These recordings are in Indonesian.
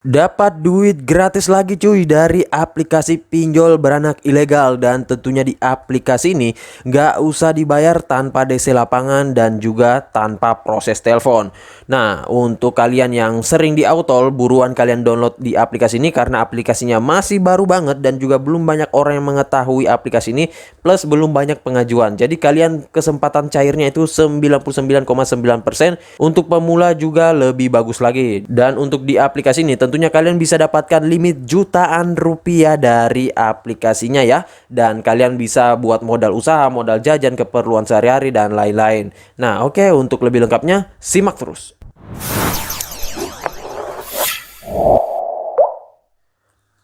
Dapat duit gratis lagi cuy dari aplikasi pinjol beranak ilegal, dan tentunya di aplikasi ini nggak usah dibayar tanpa DC lapangan dan juga tanpa proses telepon. Nah, untuk kalian yang sering di autol, buruan kalian download di aplikasi ini karena aplikasinya masih baru banget dan juga belum banyak orang yang mengetahui aplikasi ini, plus belum banyak pengajuan. Jadi kalian kesempatan cairnya itu 99,9%, untuk pemula juga lebih bagus lagi. Dan untuk di aplikasi ini tentunya kalian bisa dapatkan limit jutaan rupiah dari aplikasinya ya. Dan kalian bisa buat modal usaha, modal jajan, keperluan sehari-hari, dan lain-lain. Nah oke, untuk lebih lengkapnya simak terus.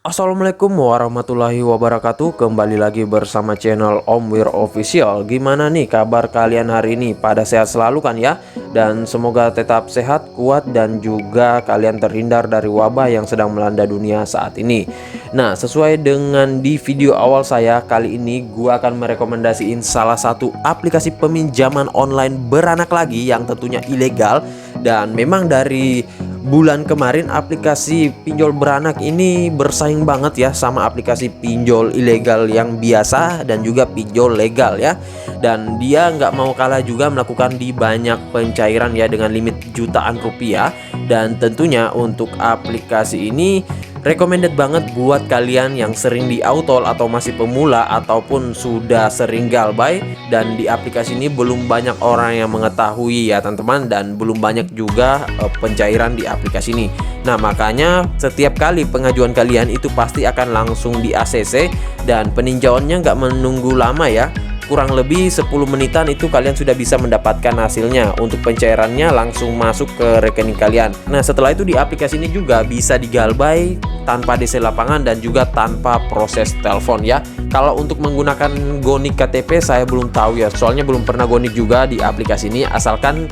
Assalamualaikum warahmatullahi wabarakatuh. Kembali lagi bersama channel Om Wir Official. Gimana nih kabar kalian hari ini? Pada sehat selalu kan ya? Dan semoga tetap sehat, kuat, dan juga kalian terhindar dari wabah yang sedang melanda dunia saat ini. Nah, sesuai dengan di video awal saya, kali ini gua akan merekomendasiin salah satu aplikasi peminjaman online beranak lagi yang tentunya ilegal. Dan memang dari bulan kemarin aplikasi pinjol beranak ini bersaing banget ya sama aplikasi pinjol ilegal yang biasa dan juga pinjol legal ya. Dan dia nggak mau kalah juga melakukan di banyak pencairan ya dengan limit jutaan rupiah. Dan tentunya untuk aplikasi ini recommended banget buat kalian yang sering di autol atau masih pemula ataupun sudah sering galbay. Dan di aplikasi ini belum banyak orang yang mengetahui ya teman-teman, dan belum banyak juga pencairan di aplikasi ini. Nah makanya setiap kali pengajuan kalian itu pasti akan langsung di ACC, dan peninjauannya nggak menunggu lama ya. Kurang lebih 10 menitan itu kalian sudah bisa mendapatkan hasilnya. Untuk pencairannya langsung masuk ke rekening kalian. Nah setelah itu di aplikasi ini juga bisa digalbay tanpa DC lapangan dan juga tanpa proses telepon ya. Kalau untuk menggunakan Gonik KTP saya belum tahu ya, soalnya belum pernah Gonik juga di aplikasi ini. Asalkan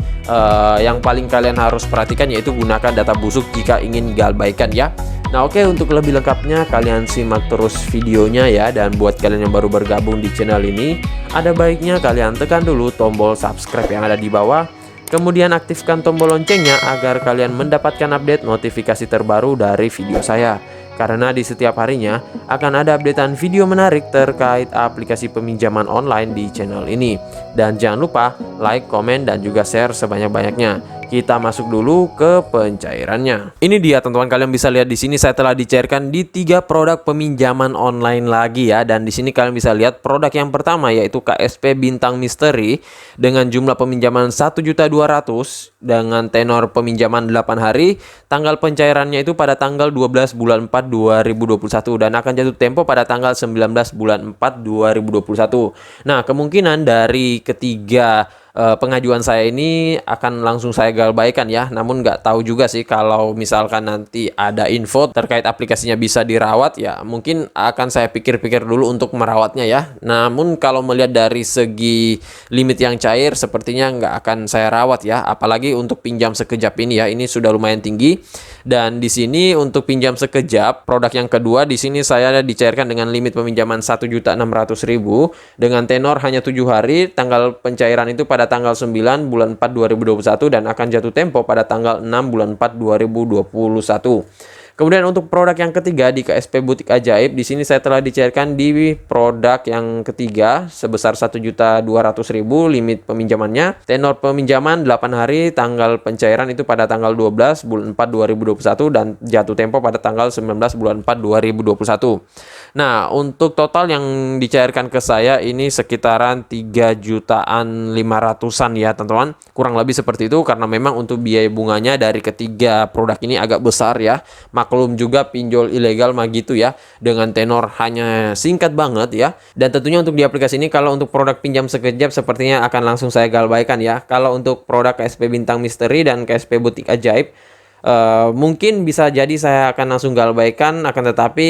yang paling kalian harus perhatikan yaitu gunakan data busuk jika ingin galbaykan ya. Nah oke, untuk lebih lengkapnya kalian simak terus videonya ya. Dan buat kalian yang baru bergabung di channel ini, ada baiknya kalian tekan dulu tombol subscribe yang ada di bawah. Kemudian aktifkan tombol loncengnya agar kalian mendapatkan update notifikasi terbaru dari video saya. Karena di setiap harinya akan ada updatean video menarik terkait aplikasi peminjaman online di channel ini. Dan jangan lupa like, komen, dan juga share sebanyak-banyaknya. Kita masuk dulu ke pencairannya. Ini dia teman-teman, kalian bisa lihat di sini saya telah dicairkan di 3 produk peminjaman online lagi ya. Dan di sini kalian bisa lihat produk yang pertama yaitu KSP Bintang Misteri dengan jumlah peminjaman 1.200.000 dengan tenor peminjaman 8 hari. Tanggal pencairannya itu pada tanggal 12 bulan 4 2021 dan akan jatuh tempo pada tanggal 19 bulan 4 2021. Nah, kemungkinan dari ketiga pengajuan saya ini akan langsung saya galbaikan ya. Namun nggak tahu juga sih, kalau misalkan nanti ada info terkait aplikasinya bisa dirawat ya, mungkin akan saya pikir-pikir dulu untuk merawatnya ya. Namun kalau melihat dari segi limit yang cair, sepertinya nggak akan saya rawat ya. Apalagi untuk pinjam sekejap ini ya, ini sudah lumayan tinggi. Dan di sini untuk pinjam sekejap produk yang kedua, di sini saya dicairkan dengan limit peminjaman 1.600.000 dengan tenor hanya 7 hari. Tanggal pencairan itu pada tanggal 9 bulan 4 2021 dan akan jatuh tempo pada tanggal 6 bulan 4 2021. Kemudian untuk produk yang ketiga di KSP Butik Ajaib, di sini saya telah dicairkan di produk yang ketiga sebesar 1.200.000 limit peminjamannya. Tenor peminjaman 8 hari, tanggal pencairan itu pada tanggal 12 bulan 4 2021 dan jatuh tempo pada tanggal 19 bulan 4 2021. Nah, untuk total yang dicairkan ke saya ini sekitaran 3.500.000-an ya teman-teman. Kurang lebih seperti itu karena memang untuk biaya bunganya dari ketiga produk ini agak besar ya. Maklum juga pinjol ilegal mah gitu ya, dengan tenor hanya singkat banget ya. Dan tentunya untuk di aplikasi ini kalau untuk produk pinjam sekejap sepertinya akan langsung saya galbaikan ya. Kalau untuk produk KSP Bintang Misteri dan KSP Butik Ajaib, mungkin bisa jadi saya akan langsung galbaikan, akan tetapi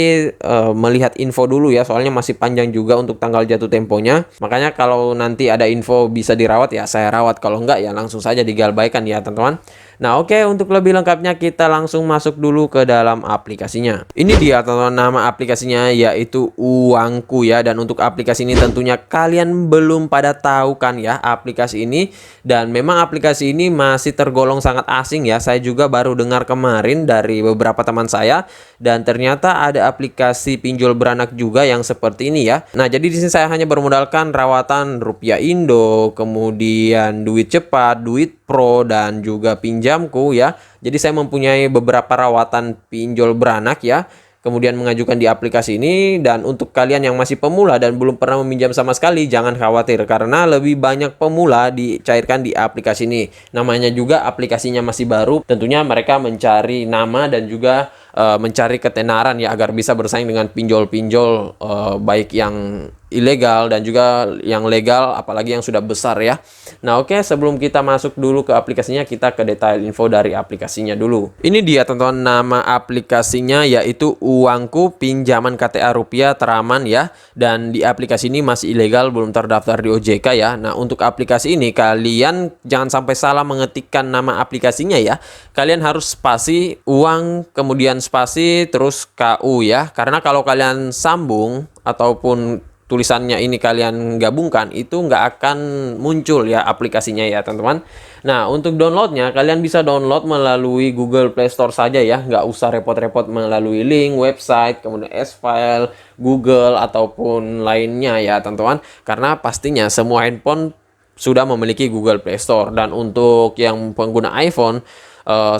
melihat info dulu ya, soalnya masih panjang juga untuk tanggal jatuh temponya. Makanya kalau nanti ada info bisa dirawat ya saya rawat, kalau enggak ya langsung saja digalbaikan ya teman-teman. Nah, oke, untuk lebih lengkapnya kita langsung masuk dulu ke dalam aplikasinya. Ini dia teman-teman, nama aplikasinya yaitu Uangku ya. Dan untuk aplikasi ini tentunya kalian belum pada tahu kan ya aplikasi ini. Dan memang aplikasi ini masih tergolong sangat asing ya. Saya juga baru dengar kemarin dari beberapa teman saya. Dan ternyata ada aplikasi pinjol beranak juga yang seperti ini ya. Nah, jadi di sini saya hanya bermodalkan rawatan rupiah Indo, kemudian duit cepat, duit pro, dan juga pinjamku ya. Jadi saya mempunyai beberapa rawatan pinjol beranak ya. Kemudian mengajukan di aplikasi ini. Dan untuk kalian yang masih pemula dan belum pernah meminjam sama sekali, jangan khawatir karena lebih banyak pemula dicairkan di aplikasi ini. Namanya juga aplikasinya masih baru. Tentunya mereka mencari nama dan juga mencari ketenaran ya agar bisa bersaing dengan pinjol-pinjol baik yang ilegal dan juga yang legal, apalagi yang sudah besar ya. Nah, oke, sebelum kita masuk dulu ke aplikasinya, kita ke detail info dari aplikasinya dulu. Ini dia teman-teman, nama aplikasinya yaitu Uangku, pinjaman KTA rupiah teraman ya. Dan di aplikasi ini masih ilegal, belum terdaftar di OJK ya. Nah, untuk aplikasi ini kalian jangan sampai salah mengetikkan nama aplikasinya ya. Kalian harus spasi uang, kemudian spasi terus KU ya. Karena kalau kalian sambung ataupun tulisannya ini kalian gabungkan, itu nggak akan muncul ya aplikasinya ya teman-teman. Nah, untuk downloadnya kalian bisa download melalui Google Play Store saja ya, nggak usah repot-repot melalui link website, kemudian S-File, Google ataupun lainnya ya teman-teman, karena pastinya semua handphone sudah memiliki Google Play Store. Dan untuk yang pengguna iPhone,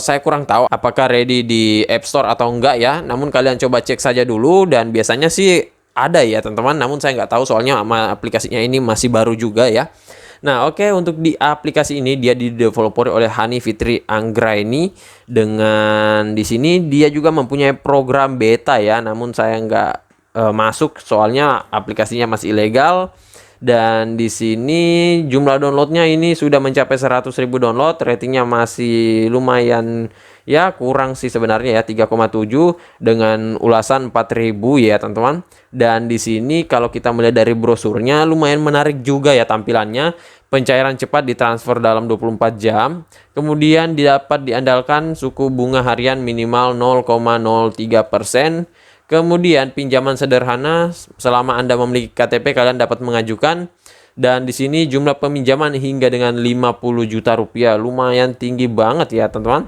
saya kurang tahu apakah ready di App Store atau enggak ya. Namun kalian coba cek saja dulu, dan biasanya sih ada ya teman-teman. Namun saya nggak tahu soalnya aplikasinya ini masih baru juga ya. Nah, oke, untuk di aplikasi ini dia dideveloperi oleh Hani Fitri Anggraini. Dengan di sini dia juga mempunyai program beta ya. Namun saya nggak masuk soalnya aplikasinya masih ilegal. Dan di sini jumlah downloadnya ini sudah mencapai 100.000 download, ratingnya masih lumayan ya, kurang sih sebenarnya ya, 3,7 dengan ulasan 4.000 ya teman-teman. Dan di sini kalau kita melihat dari brosurnya lumayan menarik juga ya tampilannya. Pencairan cepat ditransfer dalam 24 jam. Kemudian dapat diandalkan suku bunga harian minimal 0,03%. Kemudian pinjaman sederhana selama Anda memiliki KTP kalian dapat mengajukan. Dan di sini jumlah peminjaman hingga dengan 50 juta rupiah. Lumayan tinggi banget ya teman-teman.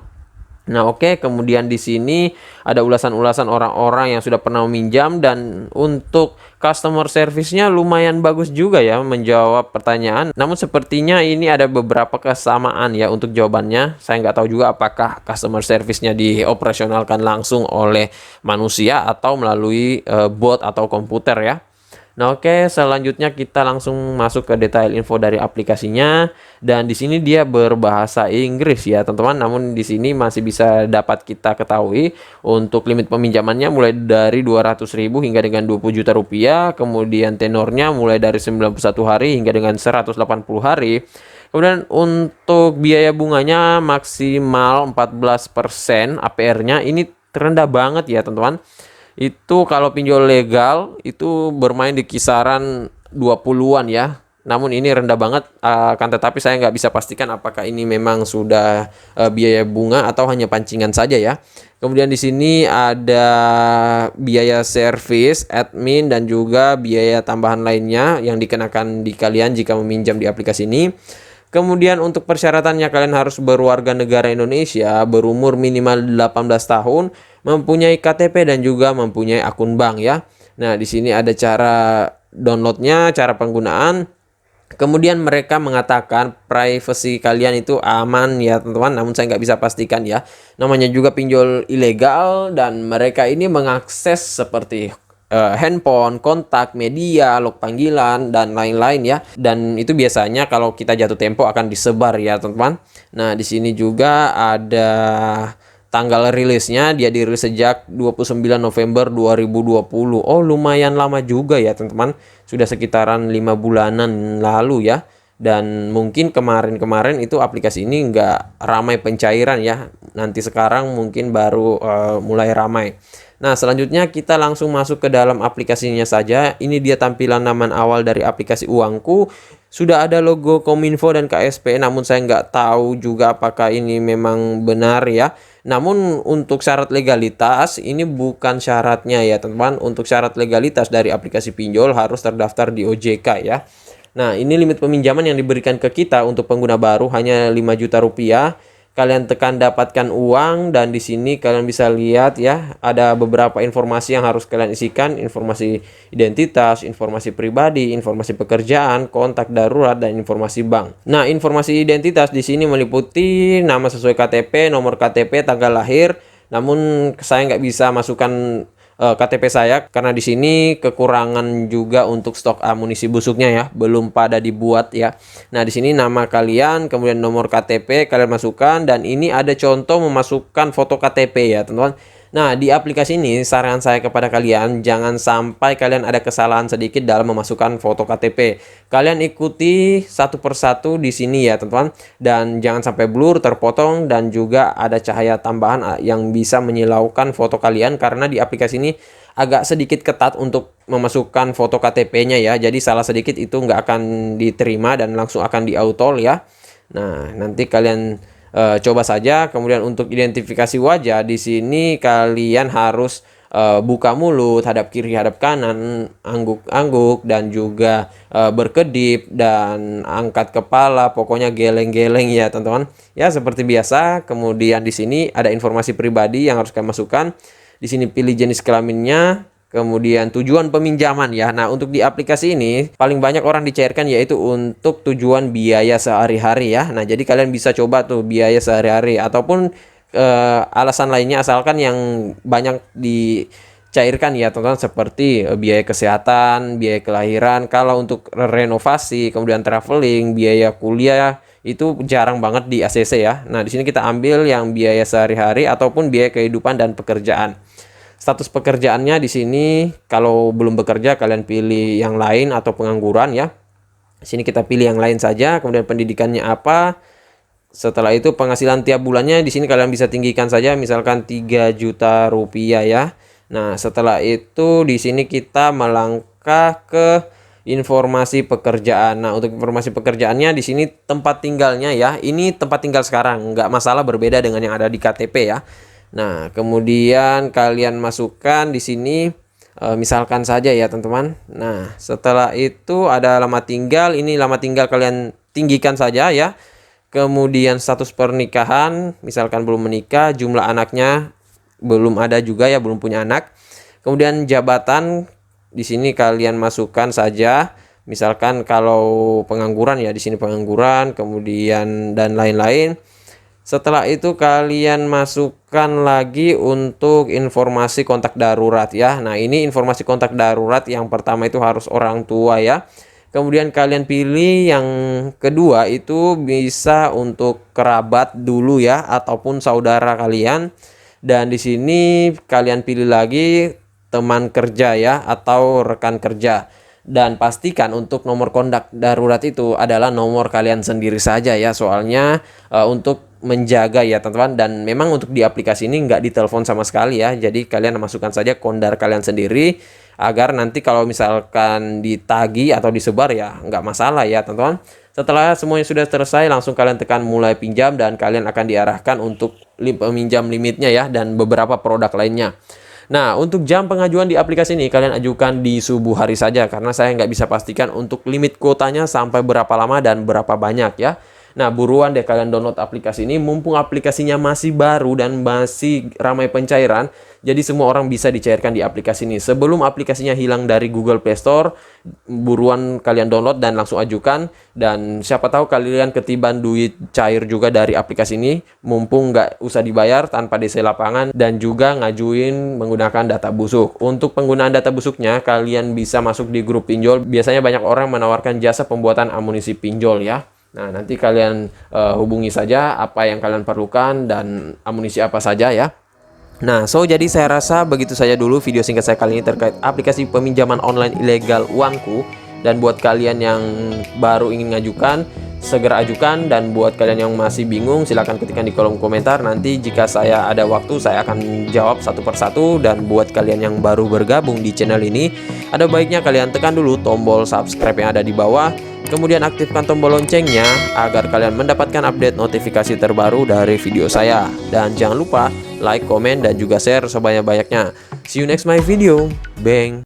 Nah, oke, kemudian di sini ada ulasan-ulasan orang-orang yang sudah pernah meminjam. Dan untuk customer service-nya lumayan bagus juga ya menjawab pertanyaan. Namun sepertinya ini ada beberapa kesamaan ya untuk jawabannya. Saya nggak tahu juga apakah customer service-nya dioperasionalkan langsung oleh manusia atau melalui bot atau komputer ya. Nah, oke, selanjutnya kita langsung masuk ke detail info dari aplikasinya. Dan di sini dia berbahasa Inggris ya, teman-teman. Namun di sini masih bisa dapat kita ketahui untuk limit peminjamannya mulai dari 200.000 hingga dengan 20 juta rupiah. Kemudian tenornya mulai dari 91 hari hingga dengan 180 hari. Kemudian untuk biaya bunganya maksimal 14% APR-nya. Ini terendah banget ya, teman-teman. Itu kalau pinjol legal itu bermain di kisaran 20-an ya. Namun ini rendah banget, akan tetapi saya nggak bisa pastikan apakah ini memang sudah biaya bunga atau hanya pancingan saja ya. Kemudian di sini ada biaya service, admin, dan juga biaya tambahan lainnya yang dikenakan di kalian jika meminjam di aplikasi ini. Kemudian untuk persyaratannya kalian harus berwarga negara Indonesia, berumur minimal 18 tahun, mempunyai KTP dan juga mempunyai akun bank ya. Nah, di sini ada cara downloadnya, cara penggunaan. Kemudian mereka mengatakan privacy kalian itu aman ya teman-teman. Namun saya nggak bisa pastikan ya. Namanya juga pinjol ilegal dan mereka ini mengakses seperti handphone, kontak, media, log panggilan, dan lain-lain ya. Dan itu biasanya kalau kita jatuh tempo akan disebar ya teman-teman. Nah, di sini juga ada tanggal rilisnya. Dia dirilis sejak 29 November 2020. Oh, lumayan lama juga ya teman-teman. Sudah sekitaran 5 bulanan lalu ya. Dan mungkin kemarin-kemarin itu aplikasi ini nggak ramai pencairan ya. Nanti sekarang mungkin baru mulai ramai. Nah, selanjutnya kita langsung masuk ke dalam aplikasinya saja. Ini dia tampilan laman awal dari aplikasi Uangku. Sudah ada logo Kominfo dan KSP, namun saya nggak tahu juga apakah ini memang benar ya. Namun untuk syarat legalitas, ini bukan syaratnya ya teman-teman. Untuk syarat legalitas dari aplikasi pinjol harus terdaftar di OJK ya. Nah, ini limit peminjaman yang diberikan ke kita untuk pengguna baru hanya 5 juta rupiah. Kalian tekan dapatkan uang dan di sini kalian bisa lihat ya, ada beberapa informasi yang harus kalian isikan, informasi identitas, informasi pribadi, informasi pekerjaan, kontak darurat dan informasi bank. Nah, informasi identitas di sini meliputi nama sesuai KTP, nomor KTP, tanggal lahir. Namun saya nggak bisa masukkan KTP saya karena di sini kekurangan juga untuk stok amunisi busuknya ya, belum pada dibuat ya. Nah, di sini nama kalian, kemudian nomor KTP kalian masukkan, dan ini ada contoh memasukkan foto KTP ya, teman-teman. Nah, di aplikasi ini saran saya kepada kalian, jangan sampai kalian ada kesalahan sedikit dalam memasukkan foto KTP. Kalian ikuti satu persatu di sini ya, teman-teman. Dan jangan sampai blur, terpotong, dan juga ada cahaya tambahan yang bisa menyilaukan foto kalian karena di aplikasi ini agak sedikit ketat untuk memasukkan foto KTP-nya ya. Jadi salah sedikit itu nggak akan diterima dan langsung akan di-auto ya. Nah, nanti kalian coba saja. Kemudian untuk identifikasi wajah di sini kalian harus buka mulut, hadap kiri, hadap kanan, angguk-angguk, dan juga berkedip dan angkat kepala, pokoknya geleng-geleng ya teman-teman. Ya seperti biasa. Kemudian di sini ada informasi pribadi yang harus kalian masukkan. Di sini pilih jenis kelaminnya, kemudian tujuan peminjaman ya. Nah, untuk di aplikasi ini paling banyak orang dicairkan yaitu untuk tujuan biaya sehari-hari ya. Nah, jadi kalian bisa coba tuh biaya sehari-hari ataupun alasan lainnya asalkan yang banyak dicairkan ya teman-teman, seperti biaya kesehatan, biaya kelahiran. Kalau untuk renovasi, kemudian traveling, biaya kuliah itu jarang banget di ACC ya. Nah, di sini kita ambil yang biaya sehari-hari ataupun biaya kehidupan dan pekerjaan. Status pekerjaannya di sini kalau belum bekerja kalian pilih yang lain atau pengangguran ya. Di sini kita pilih yang lain saja. Kemudian pendidikannya apa? Setelah itu penghasilan tiap bulannya di sini kalian bisa tinggikan saja, misalkan 3 juta rupiah ya. Nah, setelah itu di sini kita melangkah ke informasi pekerjaan. Nah, untuk informasi pekerjaannya di sini tempat tinggalnya ya. Ini tempat tinggal sekarang, nggak masalah, berbeda dengan yang ada di KTP ya. Nah, kemudian kalian masukkan di sini misalkan saja ya teman-teman. Nah, setelah itu ada lama tinggal. Ini lama tinggal kalian tinggikan saja ya. Kemudian status pernikahan, misalkan belum menikah. Jumlah anaknya belum ada juga ya, belum punya anak. Kemudian jabatan di sini kalian masukkan saja. Misalkan kalau pengangguran ya, di sini pengangguran, kemudian dan lain-lain. Setelah itu kalian masukkan lagi untuk informasi kontak darurat ya. Nah, ini informasi kontak darurat yang pertama itu harus orang tua ya. Kemudian kalian pilih yang kedua itu bisa untuk kerabat dulu ya ataupun saudara kalian. Dan di sini kalian pilih lagi teman kerja ya atau rekan kerja. Dan pastikan untuk nomor kontak darurat itu adalah nomor kalian sendiri saja ya, soalnya untuk menjaga ya teman-teman. Dan memang untuk di aplikasi ini nggak ditelepon sama sekali ya, jadi kalian masukkan saja kondar kalian sendiri agar nanti kalau misalkan ditagi atau disebar ya nggak masalah ya teman-teman. Setelah semuanya sudah selesai, langsung kalian tekan mulai pinjam dan kalian akan diarahkan untuk peminjam limitnya ya dan beberapa produk lainnya. Nah, untuk jam pengajuan di aplikasi ini kalian ajukan di subuh hari saja karena saya nggak bisa pastikan untuk limit kuotanya sampai berapa lama dan berapa banyak ya. Nah, buruan deh kalian download aplikasi ini mumpung aplikasinya masih baru dan masih ramai pencairan. Jadi semua orang bisa dicairkan di aplikasi ini. Sebelum aplikasinya hilang dari Google Play Store, buruan kalian download dan langsung ajukan. Dan siapa tahu kalian ketiban duit cair juga dari aplikasi ini, mumpung nggak usah dibayar tanpa DC lapangan dan juga ngajuin menggunakan data busuk. Untuk penggunaan data busuknya, kalian bisa masuk di grup pinjol. Biasanya banyak orang menawarkan jasa pembuatan amunisi pinjol ya. Nah, nanti kalian hubungi saja apa yang kalian perlukan dan amunisi apa saja ya. Nah, jadi saya rasa begitu saja dulu video singkat saya kali ini terkait aplikasi peminjaman online ilegal Uangku. Dan buat kalian yang baru ingin ngajukan, segera ajukan. Dan buat kalian yang masih bingung, silahkan ketikkan di kolom komentar. Nanti jika saya ada waktu, saya akan jawab satu persatu. Dan buat kalian yang baru bergabung di channel ini, ada baiknya kalian tekan dulu tombol subscribe yang ada di bawah, kemudian aktifkan tombol loncengnya agar kalian mendapatkan update notifikasi terbaru dari video saya. Dan jangan lupa like, komen, dan juga share sebanyak-banyaknya. See you next my video. Bang.